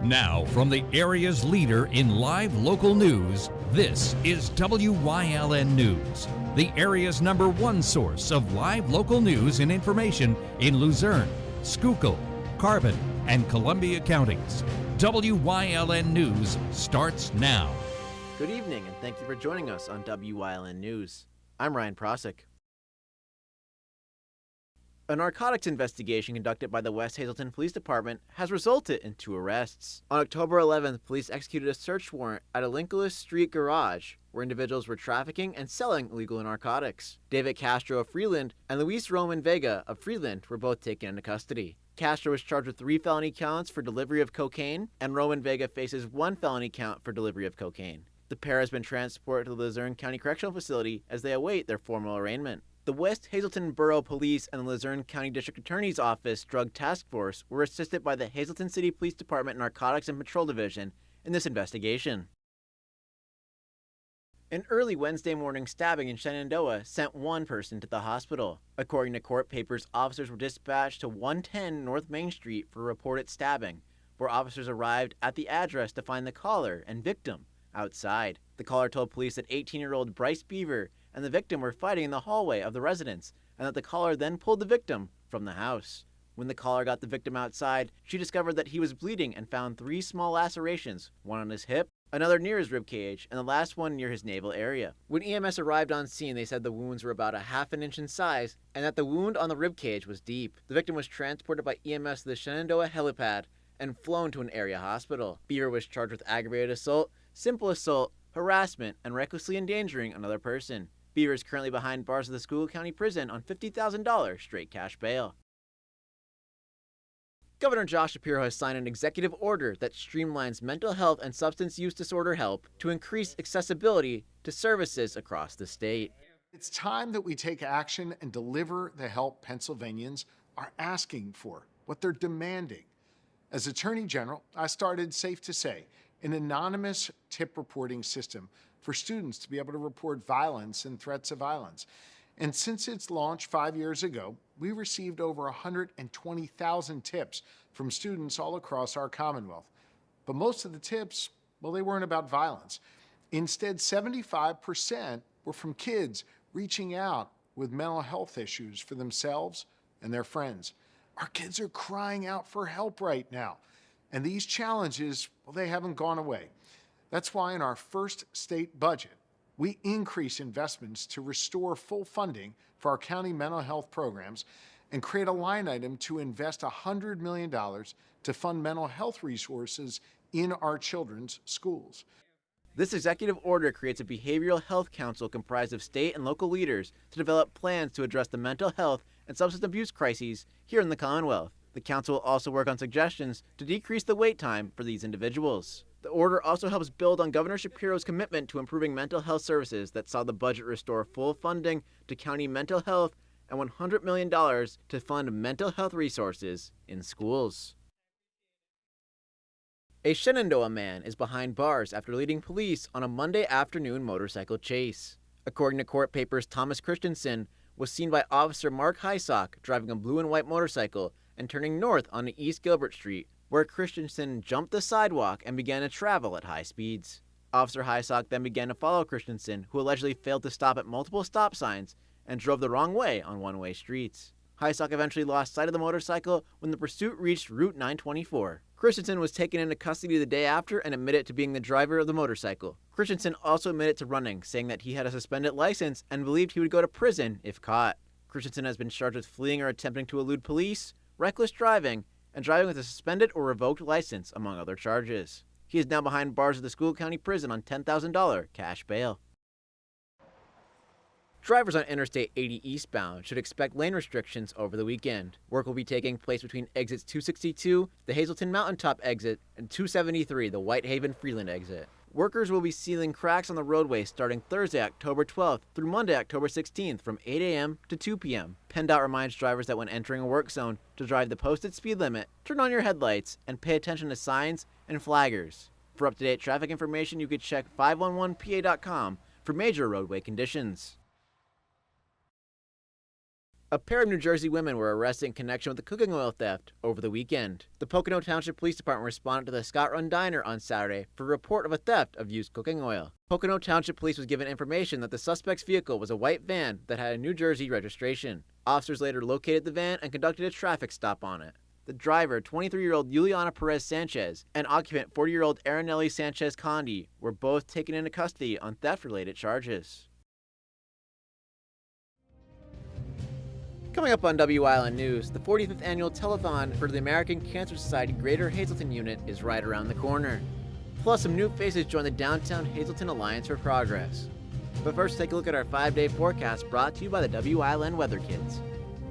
Now, from the area's leader in live local news, this is WYLN News, the area's #1 source of live local news and information in Luzerne, Schuylkill, Carbon, and Columbia counties. WYLN News starts now. Good evening, and thank you for joining us on WYLN News. I'm Ryan Prosick. A narcotics investigation conducted by the West Hazleton Police Department has resulted in 2 arrests. On October 11th, police executed a search warrant at a Lincoln Street garage where individuals were trafficking and selling illegal narcotics. David Castro of Freeland and Luis Roman Vega of Freeland were both taken into custody. Castro was charged with 3 felony counts for delivery of cocaine, and Roman Vega faces 1 felony count for delivery of cocaine. The pair has been transported to the Luzerne County Correctional Facility as they await their formal arraignment. The West Hazleton Borough Police and the Luzerne County District Attorney's Office Drug Task Force were assisted by the Hazleton City Police Department Narcotics and Patrol Division in this investigation. An early Wednesday morning stabbing in Shenandoah sent 1 person to the hospital. According to court papers, officers were dispatched to 110 North Main Street for a reported stabbing, where officers arrived at the address to find the caller and victim outside. The caller told police that 18-year-old Bryce Beaver and the victim were fighting in the hallway of the residence, and that the caller then pulled the victim from the house. When the caller got the victim outside, she discovered that he was bleeding and found 3 small lacerations, one on his hip, another near his ribcage, and the last one near his navel area. When EMS arrived on scene, they said the wounds were about a ½ an inch in size, and that the wound on the ribcage was deep. The victim was transported by EMS to the Shenandoah helipad and flown to an area hospital. Beaver was charged with aggravated assault, simple assault, harassment, and recklessly endangering another person. Beaver is currently behind bars of the Schuylkill County Prison on $50,000 straight cash bail. Governor Josh Shapiro has signed an executive order that streamlines mental health and substance use disorder help to increase accessibility to services across the state. It's time that we take action and deliver the help Pennsylvanians are asking for, what they're demanding. As Attorney General, I started Safe to Say, an anonymous tip reporting system for students to be able to report violence and threats of violence. And since its launch 5 years ago, we received over 120,000 tips from students all across our Commonwealth. But most of the tips, well, they weren't about violence. Instead, 75% were from kids reaching out with mental health issues for themselves and their friends. Our kids are crying out for help right now. And these challenges, well, they haven't gone away. That's why in our first state budget, we increase investments to restore full funding for our county mental health programs and create a line item to invest $100 million to fund mental health resources in our children's schools. This executive order creates a behavioral health council comprised of state and local leaders to develop plans to address the mental health and substance abuse crises here in the Commonwealth. The council will also work on suggestions to decrease the wait time for these individuals. The order also helps build on Governor Shapiro's commitment to improving mental health services that saw the budget restore full funding to county mental health and $100 million to fund mental health resources in schools. A Shenandoah man is behind bars after leading police on a Monday afternoon motorcycle chase. According to court papers, Thomas Christensen was seen by Officer Mark Hysock driving a blue and white motorcycle and turning north onto East Gilbert Street, where Christensen jumped the sidewalk and began to travel at high speeds. Officer Hysock then began to follow Christensen, who allegedly failed to stop at multiple stop signs and drove the wrong way on one-way streets. Hysock eventually lost sight of the motorcycle when the pursuit reached Route 924. Christensen was taken into custody the day after and admitted to being the driver of the motorcycle. Christensen also admitted to running, saying that he had a suspended license and believed he would go to prison if caught. Christensen has been charged with fleeing or attempting to elude police, reckless driving, and driving with a suspended or revoked license, among other charges. He is now behind bars of the Schuylkill County Prison on $10,000 cash bail. Drivers on Interstate 80 eastbound should expect lane restrictions over the weekend. Work will be taking place between exits 262, the Hazleton Mountaintop exit, and 273, the Whitehaven Freeland exit. Workers will be sealing cracks on the roadway starting Thursday, October 12th through Monday, October 16th from 8 a.m. to 2 p.m. PennDOT reminds drivers that when entering a work zone to drive the posted speed limit, turn on your headlights, and pay attention to signs and flaggers. For up-to-date traffic information, you could check 511pa.com for major roadway conditions. A pair of New Jersey women were arrested in connection with the cooking oil theft over the weekend. The Pocono Township Police Department responded to the Scott Run Diner on Saturday for a report of a theft of used cooking oil. Pocono Township Police was given information that the suspect's vehicle was a white van that had a New Jersey registration. Officers later located the van and conducted a traffic stop on it. The driver, 23-year-old Juliana Perez Sanchez, and occupant, 40-year-old Aranelli Sanchez Condi, were both taken into custody on theft-related charges. Coming up on Wyln News, the 45th annual telethon for the American Cancer Society Greater Hazleton Unit is right around the corner. Plus, some new faces join the Downtown Hazleton Alliance for Progress. But first, take a look at our 5-day forecast brought to you by the Wyln Weather Kids.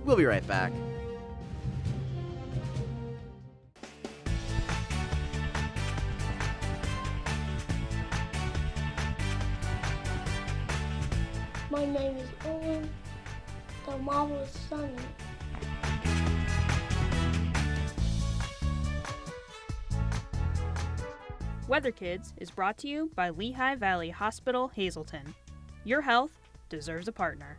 We'll be right back. My name is Owen. The marvelous Sunny. Weather Kids is brought to you by Lehigh Valley Hospital, Hazleton. Your health deserves a partner.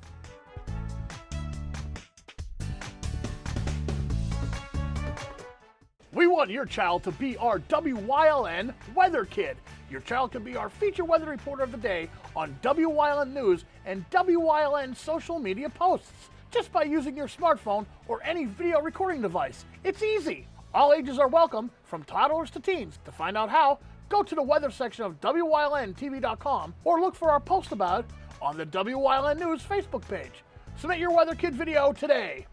We want your child to be our WYLN Weather Kid. Your child can be our feature weather reporter of the day on WYLN News and WYLN social media posts just by using your smartphone or any video recording device. It's easy. All ages are welcome, from toddlers to teens. To find out how, go to the weather section of WYLNTV.com or look for our post about it on the WYLN News Facebook page. Submit your Weather Kid video today.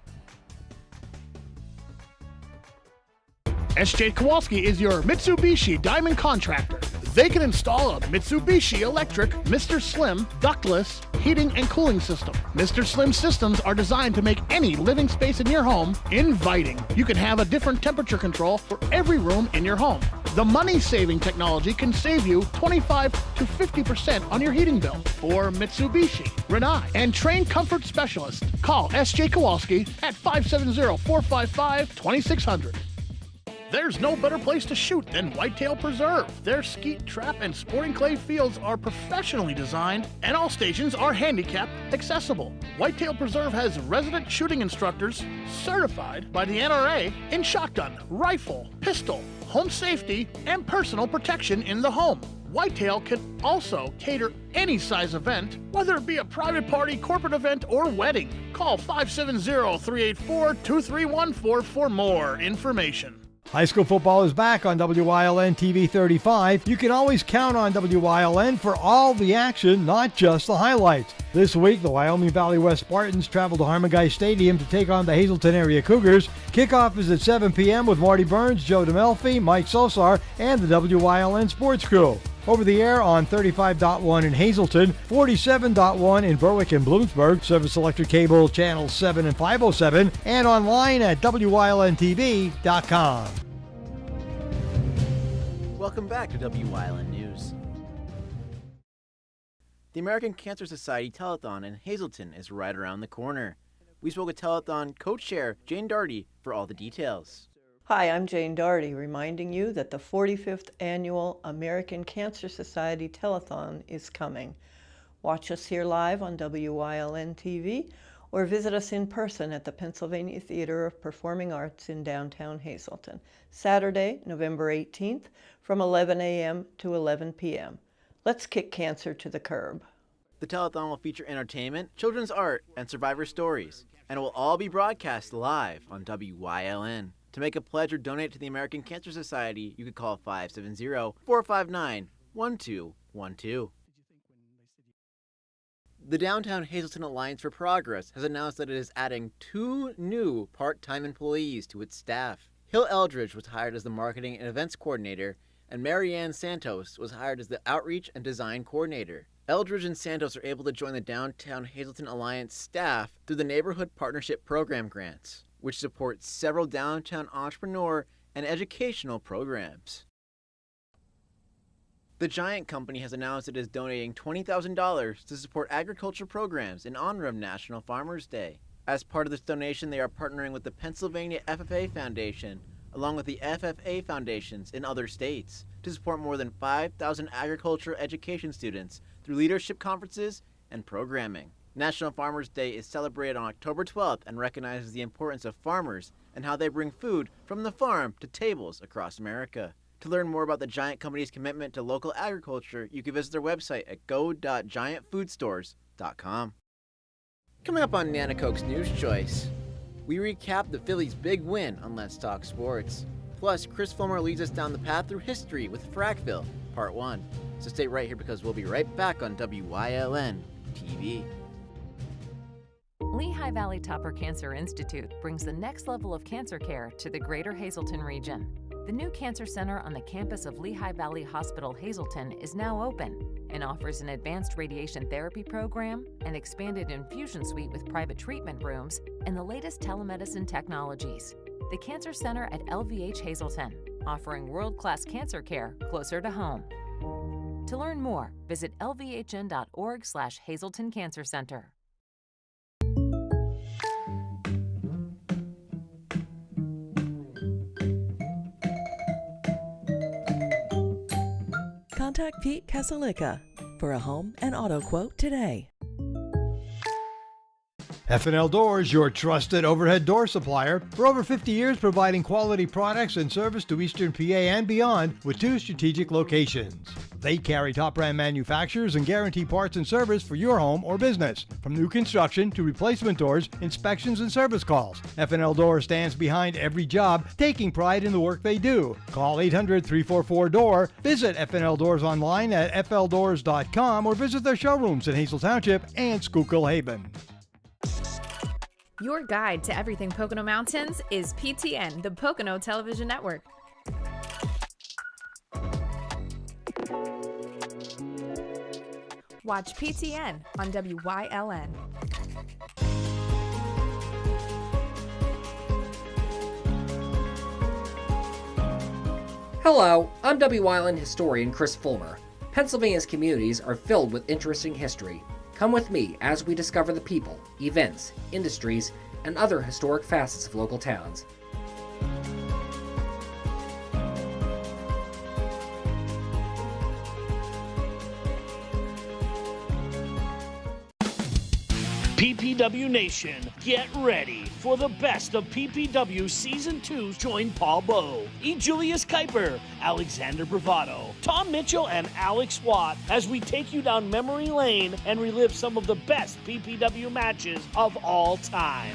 SJ Kowalski is your Mitsubishi Diamond contractor. They can install a Mitsubishi electric Mr. Slim ductless heating and cooling system. Mr. Slim systems are designed to make any living space in your home inviting. You can have a different temperature control for every room in your home. The money-saving technology can save you 25 to 50% on your heating bill. For Mitsubishi, Rinnai, and trained comfort specialist, call SJ Kowalski at 570-455-2600. There's no better place to shoot than Whitetail Preserve. Their skeet, trap, and sporting clay fields are professionally designed, and all stations are handicap accessible. Whitetail Preserve has resident shooting instructors certified by the NRA in shotgun, rifle, pistol, home safety, and personal protection in the home. Whitetail can also cater any size event, whether it be a private party, corporate event, or wedding. Call 570-384-2314 for more information. High school football is back on WYLN TV 35. You can always count on WYLN for all the action, not just the highlights. This week, the Wyoming Valley West Spartans travel to Harmon-Guy Stadium to take on the Hazleton area Cougars. Kickoff is at 7 p.m. with Marty Burns, Joe DeMelfi, Mike Sosar, and the WYLN sports crew. Over the air on 35.1 in Hazleton, 47.1 in Berwick and Bloomsburg, Service Electric Cable Channels 7 and 507, and online at WYLNTV.com. Welcome back to WYLN News. The American Cancer Society Telethon in Hazleton is right around the corner. We spoke with Telethon co-chair Jane Darty for all the details. Hi, I'm Jane Darty, reminding you that the 45th Annual American Cancer Society Telethon is coming. Watch us here live on WYLN TV or visit us in person at the Pennsylvania Theater of Performing Arts in downtown Hazleton, Saturday, November 18th from 11 a.m. to 11 p.m. Let's kick cancer to the curb. The telethon will feature entertainment, children's art, and survivor stories, and it will all be broadcast live on WYLN. To make a pledge or donate to the American Cancer Society, you could call 570-459-1212. The Downtown Hazleton Alliance for Progress has announced that it is adding 2 new part-time employees to its staff. Hill Eldridge was hired as the Marketing and Events Coordinator, and Marianne Santos was hired as the Outreach and Design Coordinator. Eldridge and Santos are able to join the Downtown Hazleton Alliance staff through the Neighborhood Partnership Program grants, which supports several downtown entrepreneur and educational programs. The Giant Company has announced it is donating $20,000 to support agriculture programs in honor of National Farmers Day. As part of this donation, they are partnering with the Pennsylvania FFA Foundation, along with the FFA foundations in other states, to support more than 5,000 agricultural education students through leadership conferences and programming. National Farmers Day is celebrated on October 12th and recognizes the importance of farmers and how they bring food from the farm to tables across America. To learn more about the Giant Company's commitment to local agriculture, you can visit their website at go.giantfoodstores.com. Coming up on Nanacoke's News Choice, we recap the Phillies' big win on Let's Talk Sports. Plus, Chris Fulmer leads us down the path through history with Frackville, Part 1. So stay right here because we'll be right back on WYLN TV. Lehigh Valley Topper Cancer Institute brings the next level of cancer care to the greater Hazleton region. The new cancer center on the campus of Lehigh Valley Hospital Hazleton is now open and offers an advanced radiation therapy program, an expanded infusion suite with private treatment rooms, and the latest telemedicine technologies. The Cancer Center at LVH Hazleton, offering world-class cancer care closer to home. To learn more, visit lvhn.org/Hazleton Cancer Center. Contact Pete Casalica for a home and auto quote today. F&L Doors, your trusted overhead door supplier. For over 50 years, providing quality products and service to Eastern PA and beyond with 2 strategic locations. They carry top brand manufacturers and guarantee parts and service for your home or business. From new construction to replacement doors, inspections and service calls. F&L Doors stands behind every job, taking pride in the work they do. Call 800-344-DOOR. Visit F&L Doors online at fldoors.com or visit their showrooms in Hazel Township and Schuylkill Haven. Your guide to everything Pocono Mountains is PTN, the Pocono Television Network. Watch PTN on WYLN. Hello, I'm WYLN historian Chris Fulmer. Pennsylvania's communities are filled with interesting history. Come with me as we discover the people, events, industries, and other historic facets of local towns. PPW Nation, get ready for the best of PPW Season 2. Join Paul Bowe, E. Julius Kuiper, Alexander Bravado, Tom Mitchell, and Alex Watt as we take you down memory lane and relive some of the best PPW matches of all time.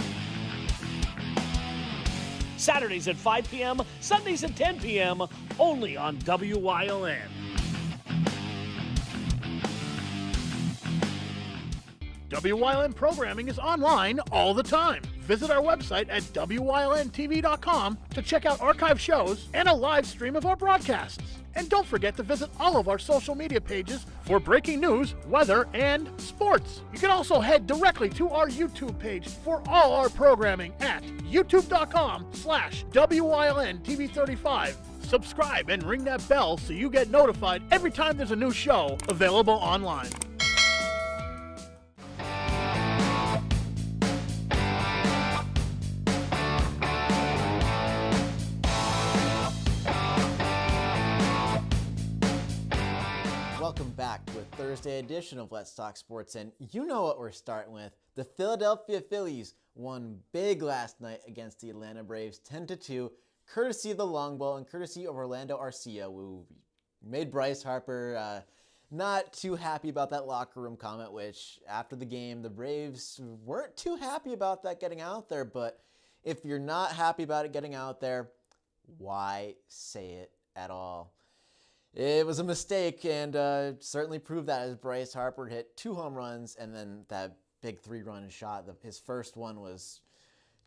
Saturdays at 5 p.m., Sundays at 10 p.m., only on WYLN. WYLN programming is online all the time. Visit our website at WYLNTV.com to check out archive shows and a live stream of our broadcasts. And don't forget to visit all of our social media pages for breaking news, weather, and sports. You can also head directly to our YouTube page for all our programming at youtube.com/WYLNTV35. Subscribe and ring that bell so you get notified every time there's a new show available online. Welcome back to a Thursday edition of Let's Talk Sports, and you know what we're starting with. The Philadelphia Phillies won big last night against the Atlanta Braves 10-2, courtesy of the long ball and courtesy of Orlando Arcia, who made Bryce Harper not too happy about that locker room comment, which after the game, the Braves weren't too happy about that getting out there, but if you're not happy about it getting out there, why say it at all? It was a mistake, and certainly proved that as Bryce Harper hit 2 home runs, and then that big 3-run shot. His first one was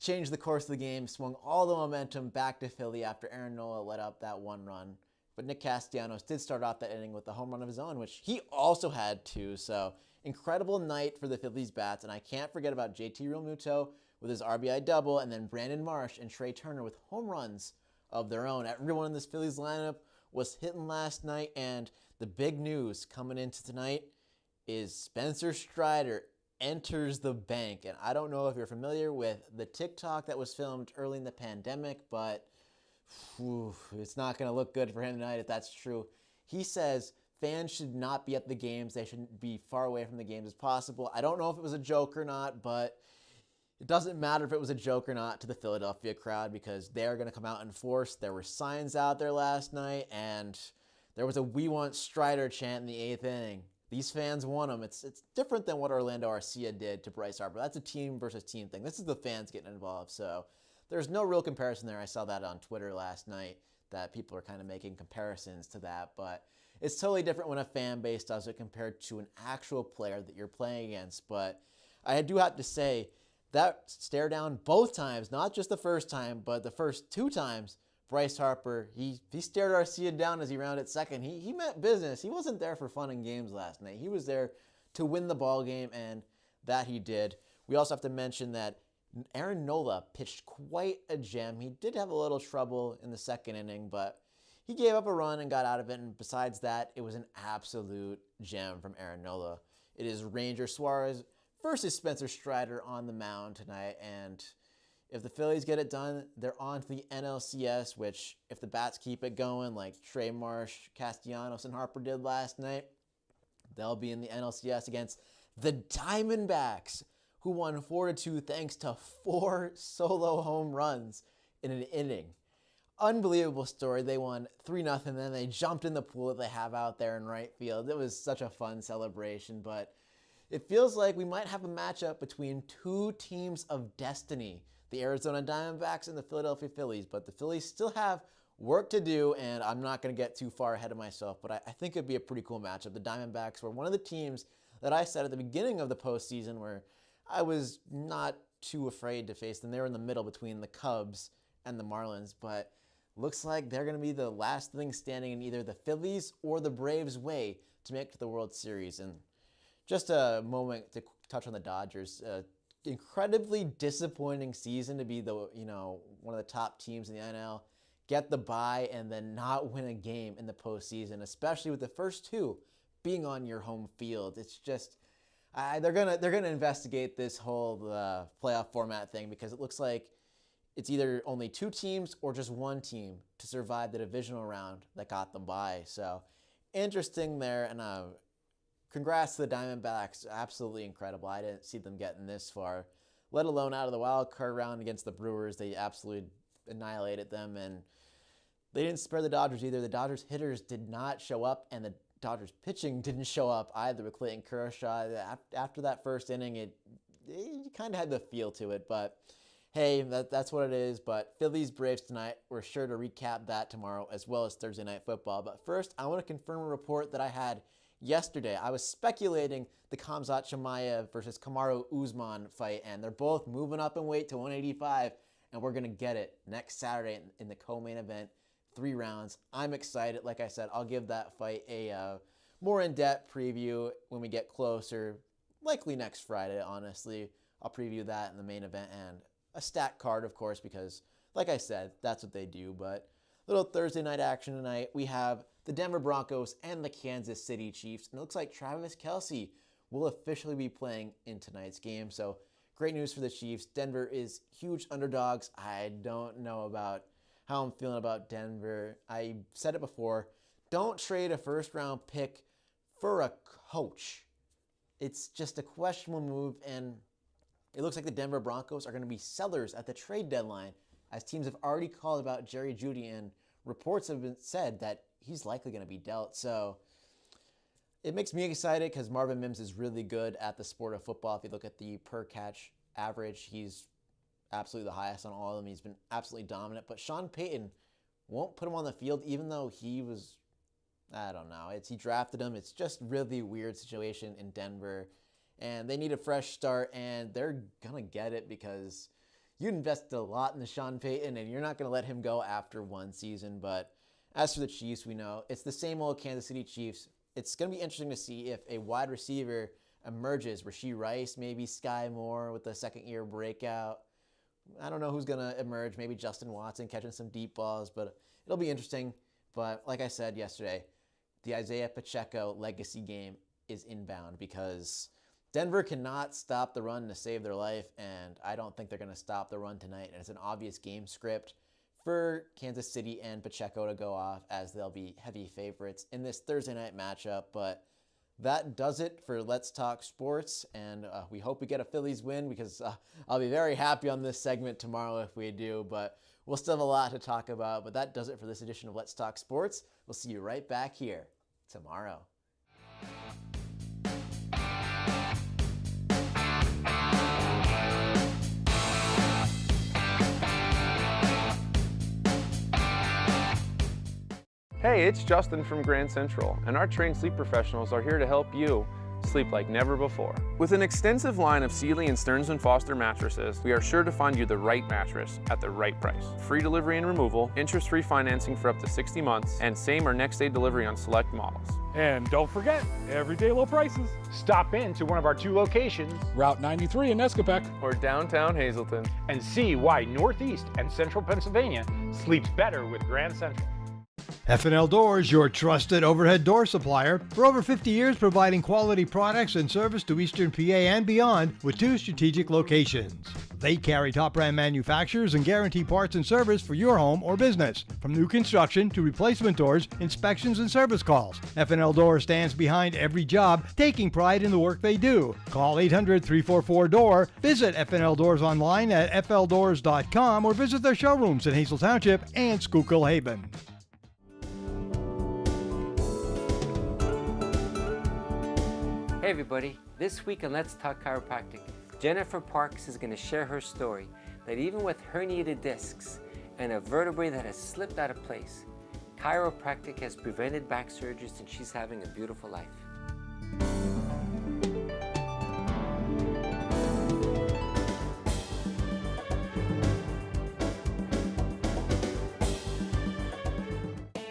changed the course of the game, swung all the momentum back to Philly after Aaron Nola let up that 1 run. But Nick Castellanos did start off that inning with a home run of his own, which he also had 2. So incredible night for the Phillies bats, and I can't forget about JT Realmuto with his RBI double, and then Brandon Marsh and Trey Turner with home runs of their own. Everyone in this Phillies lineup was hitting last night, and the big news coming into tonight is Spencer Strider enters the bank. And I don't know if you're familiar with the TikTok that was filmed early in the pandemic, but it's not going to look good for him tonight if that's true. He says fans should not be at the games. They should be far away from the games as possible. I don't know if it was a joke or not, but it doesn't matter if it was a joke or not to the Philadelphia crowd because they're going to come out in force. There were signs out there last night, and there was a "We Want Strider" chant in the 8th inning. These fans want him. It's different than what Orlando Arcia did to Bryce Harper. That's a team versus team thing. This is the fans getting involved. So there's no real comparison there. I saw that on Twitter last night that people are kind of making comparisons to that. But it's totally different when a fan base does it compared to an actual player that you're playing against. But I do have to say that stare down both times, not just the first time, but the first 2 times, Bryce Harper, he stared Arcia down as he rounded second. He meant business. He wasn't there for fun and games last night. He was there to win the ball game, and that he did. We also have to mention that Aaron Nola pitched quite a gem. He did have a little trouble in the second inning, but he gave up a run and got out of it, and besides that, it was an absolute gem from Aaron Nola. It is Ranger Suarez versus Spencer Strider on the mound tonight, and if the Phillies get it done, they're on to the NLCS, which if the bats keep it going like Trey Marsh, Castellanos, and Harper did last night, they'll be in the NLCS against the Diamondbacks, who won 4-2 thanks to 4 solo home runs in an inning. Unbelievable story. They won 3-0, and then they jumped in the pool that they have out there in right field. It was such a fun celebration, but it feels like we might have a matchup between 2 teams of destiny, the Arizona Diamondbacks and the Philadelphia Phillies. But the Phillies still have work to do, and I'm not going to get too far ahead of myself, but I think it'd be a pretty cool matchup. The Diamondbacks were one of the teams that I said at the beginning of the postseason where I was not too afraid to face them. They were in the middle between the Cubs and the Marlins, but looks like they're going to be the last thing standing in either the Phillies or the Braves' way to make it to the World Series. And just a moment to touch on the Dodgers. Incredibly disappointing season to be one of the top teams in the NL, get the bye, and then not win a game in the postseason, especially with the first 2 being on your home field. It's just they're gonna investigate this whole playoff format thing because it looks like it's either only 2 teams or just 1 team to survive the divisional round that got them by. So interesting there, and congrats to the Diamondbacks. Absolutely incredible. I didn't see them getting this far, let alone out of the wild card round against the Brewers. They absolutely annihilated them, and they didn't spare the Dodgers either. The Dodgers hitters did not show up, and the Dodgers pitching didn't show up either with Clayton Kershaw. After that first inning, it kind of had the feel to it, but hey, that's what it is. But Phillies Braves tonight, we're sure to recap that tomorrow as well as Thursday Night Football. But first, I want to confirm a report that I had yesterday. I was speculating the Khamzat Chimaev versus Kamaru Usman fight, and they're both moving up in weight to 185, and we're going to get it next Saturday in the co-main event, 3 rounds. I'm excited. Like I said, I'll give that fight a more in-depth preview when we get closer, likely next Friday, honestly. I'll preview that in the main event and a stat card, of course, because, like I said, that's what they do. But little Thursday night action tonight. We have the Denver Broncos and the Kansas City Chiefs. And it looks like Travis Kelce will officially be playing in tonight's game. So great news for the Chiefs. Denver is huge underdogs. I don't know about how I'm feeling about Denver. I said it before. Don't trade a first-round pick for a coach. It's just a questionable move, and it looks like the Denver Broncos are going to be sellers at the trade deadline, as teams have already called about Jerry Jeudy, and reports have been said that he's likely going to be dealt. So it makes me excited because Marvin Mims is really good at the sport of football. If you look at the per-catch average, he's absolutely the highest on all of them. He's been absolutely dominant. But Sean Payton won't put him on the field even though he was, I don't know. He drafted him. It's just really weird situation in Denver. And they need a fresh start, and they're going to get it because you invested a lot in the Sean Payton, and you're not going to let him go after 1 season. But as for the Chiefs, we know it's the same old Kansas City Chiefs. It's going to be interesting to see if a wide receiver emerges. Rashee Rice, maybe Sky Moore with the second-year breakout. I don't know who's going to emerge. Maybe Justin Watson catching some deep balls, but it'll be interesting. But like I said yesterday, the Isaiah Pacheco legacy game is inbound because Denver cannot stop the run to save their life, and I don't think they're going to stop the run tonight. And it's an obvious game script. for Kansas City and Pacheco to go off, as they'll be heavy favorites in this Thursday night matchup. But that does it for Let's Talk Sports, and we hope we get a Phillies win, because I'll be very happy on this segment tomorrow if we do, but we'll still have a lot to talk about. But that does it for this edition of Let's Talk Sports. We'll see you right back here tomorrow. Hey, it's Justin from Grand Central, and our trained sleep professionals are here to help you sleep like never before. With an extensive line of Sealy and Stearns & Foster mattresses, we are sure to find you the right mattress at the right price. Free delivery and removal, interest-free financing for up to 60 months, and same or next day delivery on select models. And don't forget, everyday low prices. Stop in to one of our 2 locations, Route 93 in Escapec, or downtown Hazleton, and see why Northeast and Central Pennsylvania sleeps better with Grand Central. F&L Doors, your trusted overhead door supplier, for over 50 years providing quality products and service to Eastern PA and beyond with 2 strategic locations. They carry top brand manufacturers and guarantee parts and service for your home or business. From new construction to replacement doors, inspections and service calls, F&L Doors stands behind every job, taking pride in the work they do. Call 800-344-DOOR, visit F&L Doors online at fldoors.com, or visit their showrooms in Hazel Township and Schuylkill Haven. Hey everybody, this week on Let's Talk Chiropractic, Jennifer Parks is going to share her story that even with herniated discs and a vertebrae that has slipped out of place, chiropractic has prevented back surgeries and she's having a beautiful life.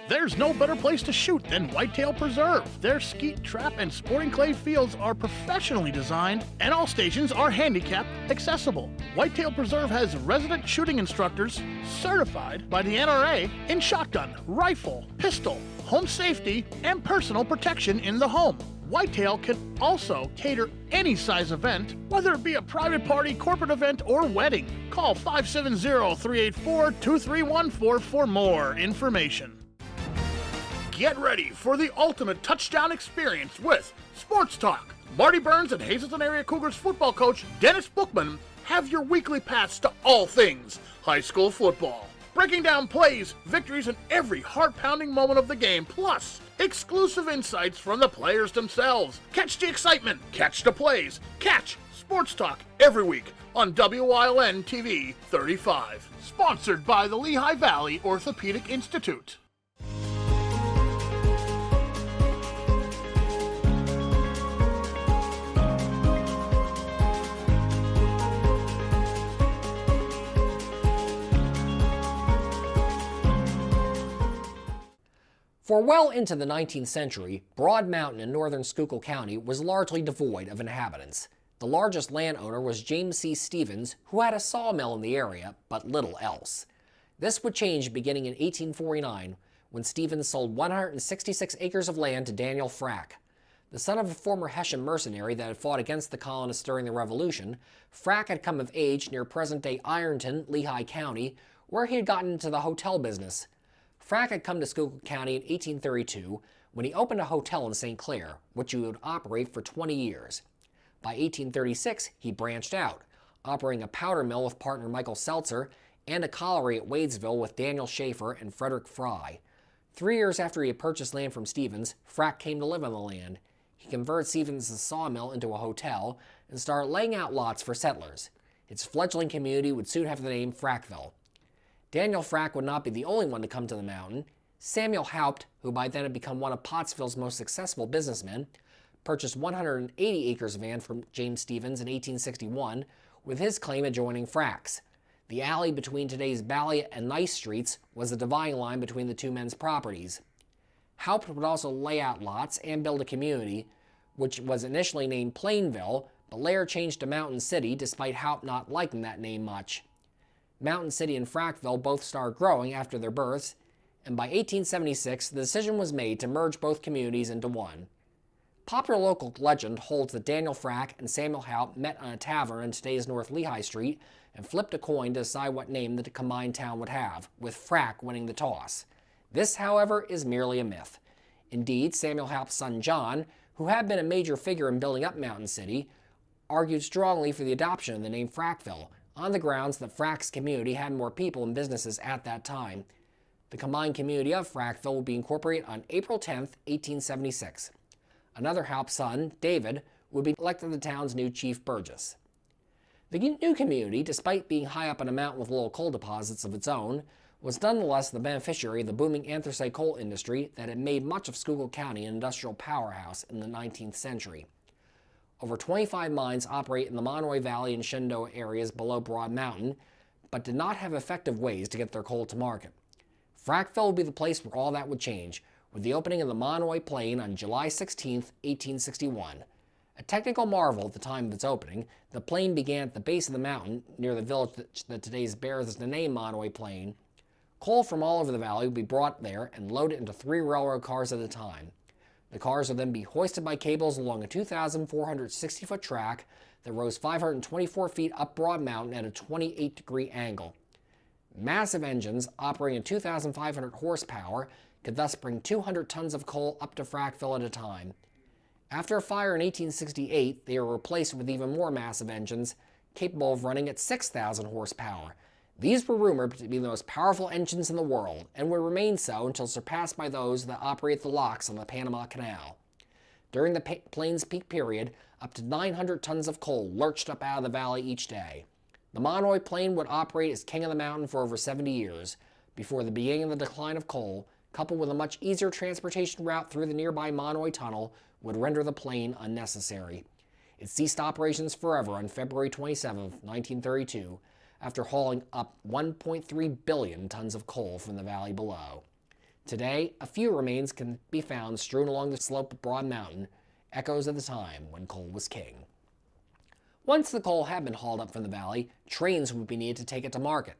There's no better place to shoot than Whitetail Preserve. Their skeet, trap, and sporting clay fields are professionally designed, and all stations are handicap accessible. Whitetail Preserve has resident shooting instructors certified by the NRA in shotgun, rifle, pistol, home safety, and personal protection in the home. Whitetail can also cater any size event, whether it be a private party, corporate event, or wedding. Call 570-384-2314 for more information. Get ready for the ultimate touchdown experience with Sports Talk. Marty Burns and Hazleton Area Cougars football coach Dennis Bookman have your weekly pass to all things high school football. Breaking down plays, victories, and every heart-pounding moment of the game, plus exclusive insights from the players themselves. Catch the excitement, catch the plays, catch Sports Talk every week on Wyln TV 35. Sponsored by the Lehigh Valley Orthopedic Institute. For well into the 19th century, Broad Mountain in northern Schuylkill County was largely devoid of inhabitants. The largest landowner was James C. Stevens, who had a sawmill in the area, but little else. This would change beginning in 1849, when Stevens sold 166 acres of land to Daniel Frack. The son of a former Hessian mercenary that had fought against the colonists during the Revolution, Frack had come of age near present-day Ironton, Lehigh County, where he had gotten into the hotel business. Frack had come to Schuylkill County in 1832 when he opened a hotel in St. Clair, which he would operate for 20 years. By 1836, he branched out, operating a powder mill with partner Michael Seltzer and a colliery at Wadesville with Daniel Schaefer and Frederick Fry. 3 years after he had purchased land from Stevens, Frack came to live on the land. He converted Stevens' sawmill into a hotel and started laying out lots for settlers. Its fledgling community would soon have the name Frackville. Daniel Frack would not be the only one to come to the mountain. Samuel Haupt, who by then had become one of Pottsville's most successful businessmen, purchased 180 acres of land from James Stevens in 1861, with his claim adjoining Frack's. The alley between today's Balliet and Nice Streets was the dividing line between the two men's properties. Haupt would also lay out lots and build a community, which was initially named Plainville, but later changed to Mountain City, despite Haupt not liking that name much. Mountain City and Frackville both started growing after their births, and by 1876 the decision was made to merge both communities into one. Popular local legend holds that Daniel Frack and Samuel Haupt met on a tavern in today's North Lehigh Street and flipped a coin to decide what name the combined town would have, with Frack winning the toss. This, however, is merely a myth. Indeed, Samuel Halp's son John, who had been a major figure in building up Mountain City, argued strongly for the adoption of the name Frackville, on the grounds that Frack's community had more people and businesses at that time. The combined community of Frackville would be incorporated on April 10, 1876. Another Halp son, David, would be elected the town's new chief burgess. The new community, despite being high up on a mountain with little coal deposits of its own, was nonetheless the beneficiary of the booming anthracite coal industry that had made much of Schuylkill County an industrial powerhouse in the 19th century. Over 25 mines operate in the Monterey Valley and Shenandoah areas below Broad Mountain, but did not have effective ways to get their coal to market. Frackville would be the place where all that would change, with the opening of the Monterey Plain on July 16, 1861. A technical marvel at the time of its opening, the plain began at the base of the mountain, near the village that today bears the name Monterey Plain. Coal from all over the valley would be brought there and loaded into 3 railroad cars at a time. The cars would then be hoisted by cables along a 2,460-foot track that rose 524 feet up Broad Mountain at a 28-degree angle. Massive engines operating at 2,500 horsepower could thus bring 200 tons of coal up to Frackville at a time. After a fire in 1868, they were replaced with even more massive engines capable of running at 6,000 horsepower. These were rumored to be the most powerful engines in the world, and would remain so until surpassed by those that operate the locks on the Panama Canal. During the plain's peak period, up to 900 tons of coal lurched up out of the valley each day. The Monterey Plain would operate as king of the mountain for over 70 years, before the beginning of the decline of coal, coupled with a much easier transportation route through the nearby Monterey Tunnel, would render the plain unnecessary. It ceased operations forever on February 27, 1932, after hauling up 1.3 billion tons of coal from the valley below. Today, a few remains can be found strewn along the slope of Broad Mountain, echoes of the time when coal was king. Once the coal had been hauled up from the valley, trains would be needed to take it to market.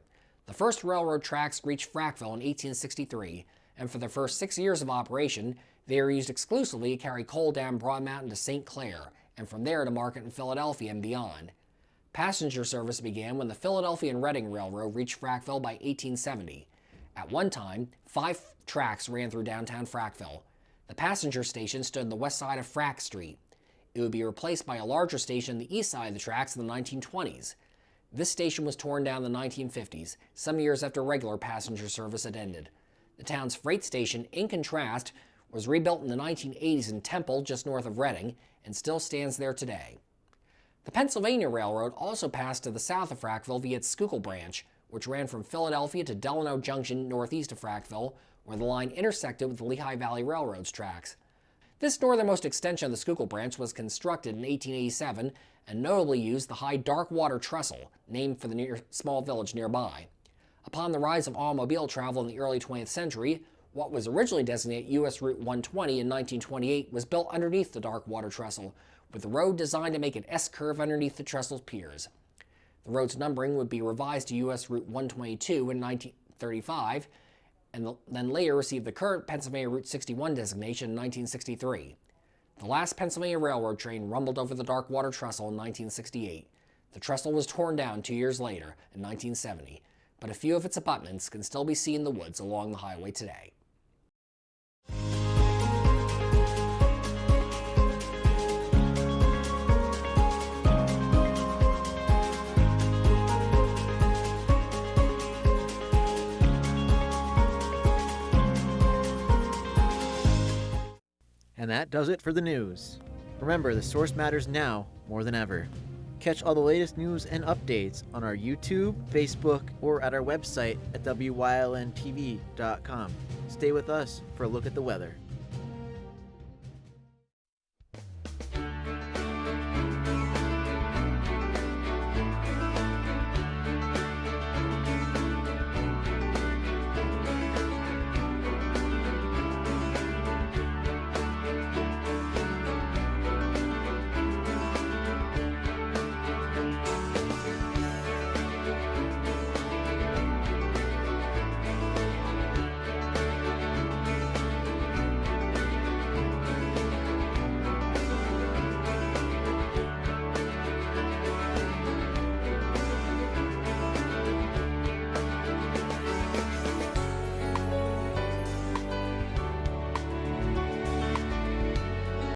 The first railroad tracks reached Frackville in 1863, and for the first 6 years of operation, they were used exclusively to carry coal down Broad Mountain to St. Clair, and from there to market in Philadelphia and beyond. Passenger service began when the Philadelphia and Reading Railroad reached Frackville by 1870. At one time, 5 tracks ran through downtown Frackville. The passenger station stood on the west side of Frack Street. It would be replaced by a larger station on the east side of the tracks in the 1920s. This station was torn down in the 1950s, some years after regular passenger service had ended. The town's freight station, in contrast, was rebuilt in the 1980s in Temple, just north of Reading, and still stands there today. The Pennsylvania Railroad also passed to the south of Frackville via its Schuylkill branch, which ran from Philadelphia to Delano Junction northeast of Frackville, where the line intersected with the Lehigh Valley Railroad's tracks. This northernmost extension of the Schuylkill branch was constructed in 1887 and notably used the high dark water trestle, named for the small village nearby. Upon the rise of automobile travel in the early 20th century, what was originally designated U.S. Route 120 in 1928 was built underneath the dark water trestle, with the road designed to make an S-curve underneath the trestle's piers. The road's numbering would be revised to U.S. Route 122 in 1935, and then later received the current Pennsylvania Route 61 designation in 1963. The last Pennsylvania Railroad train rumbled over the dark water trestle in 1968. The trestle was torn down 2 years later, in 1970, but a few of its abutments can still be seen in the woods along the highway today. And that does it for the news. Remember, the source matters now more than ever. Catch all the latest news and updates on our YouTube, Facebook, or at our website at wylntv.com. Stay with us for a look at the weather.